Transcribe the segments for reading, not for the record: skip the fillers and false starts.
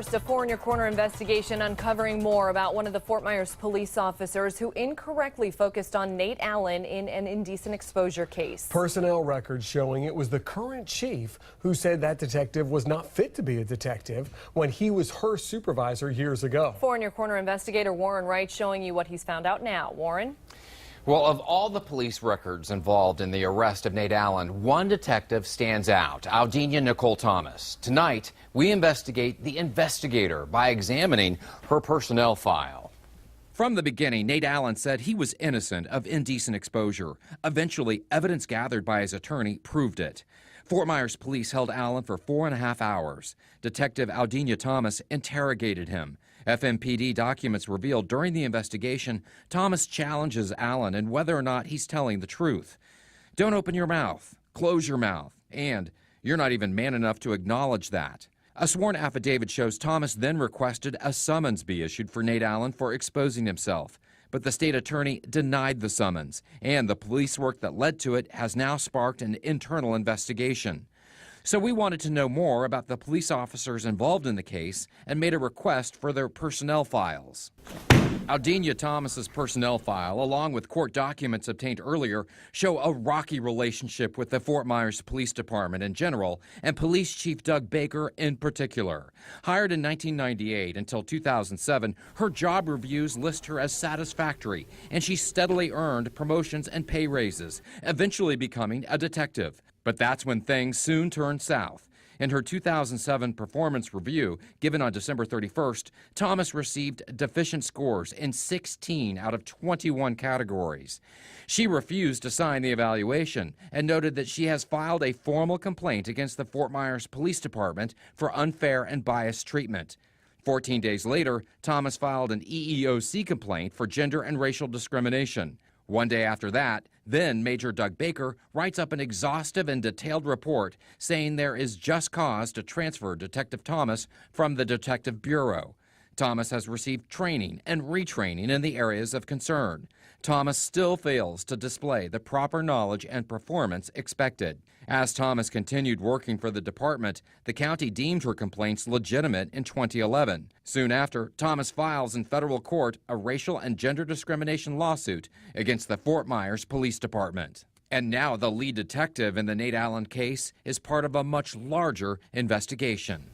First, a Four in Your Corner investigation uncovering more about one of the Fort Myers police officers who incorrectly focused on Nate Allen in an indecent exposure case. Personnel records showing it was the current chief who said that detective was not fit to be a detective when he was her supervisor years ago. Four in Your Corner investigator Warren Wright showing you what he's found out now. Warren? Well, of all the police records involved in the arrest of Nate Allen, one detective stands out, Aldenia Nicole Thomas. Tonight, we investigate the investigator by examining her personnel file. From the beginning, Nate Allen said he was innocent of indecent exposure. Eventually, evidence gathered by his attorney proved it. Fort Myers police held Allen for 4.5 hours. Detective Aldenia Thomas interrogated him. FMPD documents revealed during the investigation, Thomas challenges Allen and whether or not he's telling the truth. Don't open your mouth, close your mouth, and you're not even man enough to acknowledge that. A sworn affidavit shows Thomas then requested a summons be issued for Nate Allen for exposing himself. But the state attorney denied the summons, and the police work that led to it has now sparked an internal investigation. So we wanted to know more about the police officers involved in the case and made a request for their personnel files. Aldenia Thomas's personnel file, along with court documents obtained earlier, show a rocky relationship with the Fort Myers Police Department in general and Police Chief Doug Baker in particular. Hired in 1998 until 2007, her job reviews list her as satisfactory, and she steadily earned promotions and pay raises, eventually becoming a detective. But that's when things soon turned south. In her 2007 performance review, given on December 31st, Thomas received deficient scores in 16 out of 21 categories. She refused to sign the evaluation and noted that she has filed a formal complaint against the Fort Myers Police Department for unfair and biased treatment. 14 days later, Thomas filed an EEOC complaint for gender and racial discrimination. One day after that, then Major Doug Baker writes up an exhaustive and detailed report saying there is just cause to transfer Detective Thomas from the Detective Bureau. Thomas has received training and retraining in the areas of concern. Thomas still fails to display the proper knowledge and performance expected. As Thomas continued working for the department, the county deemed her complaints legitimate in 2011. Soon after, Thomas files in federal court a racial and gender discrimination lawsuit against the Fort Myers Police Department. And now the lead detective in the Nate Allen case is part of a much larger investigation.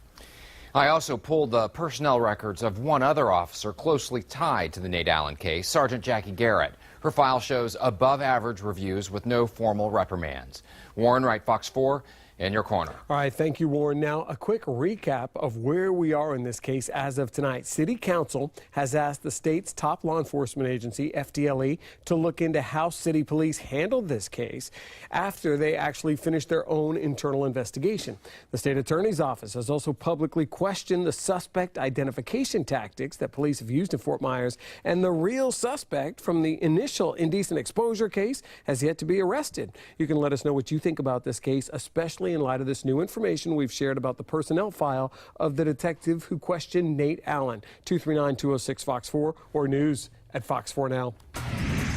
I also pulled the personnel records of one other officer closely tied to the Nate Allen case, Sergeant Jackie Garrett. Her file shows above-average reviews with no formal reprimands. Warren Wright, Fox 4, in your corner. All right, thank you, Warren. Now, a quick recap of where we are in this case as of tonight. City Council has asked the state's top law enforcement agency, FDLE, to look into how city police handled this case after they actually finished their own internal investigation. The state attorney's office has also publicly questioned the suspect identification tactics that police have used in Fort Myers, and the real suspect from the initial indecent exposure case has yet to be arrested. You can let us know what you think about this case, especially in light of this new information we've shared about the personnel file of the detective who questioned Nate Allen. 239-206-FOX4 or news at Fox 4 Now.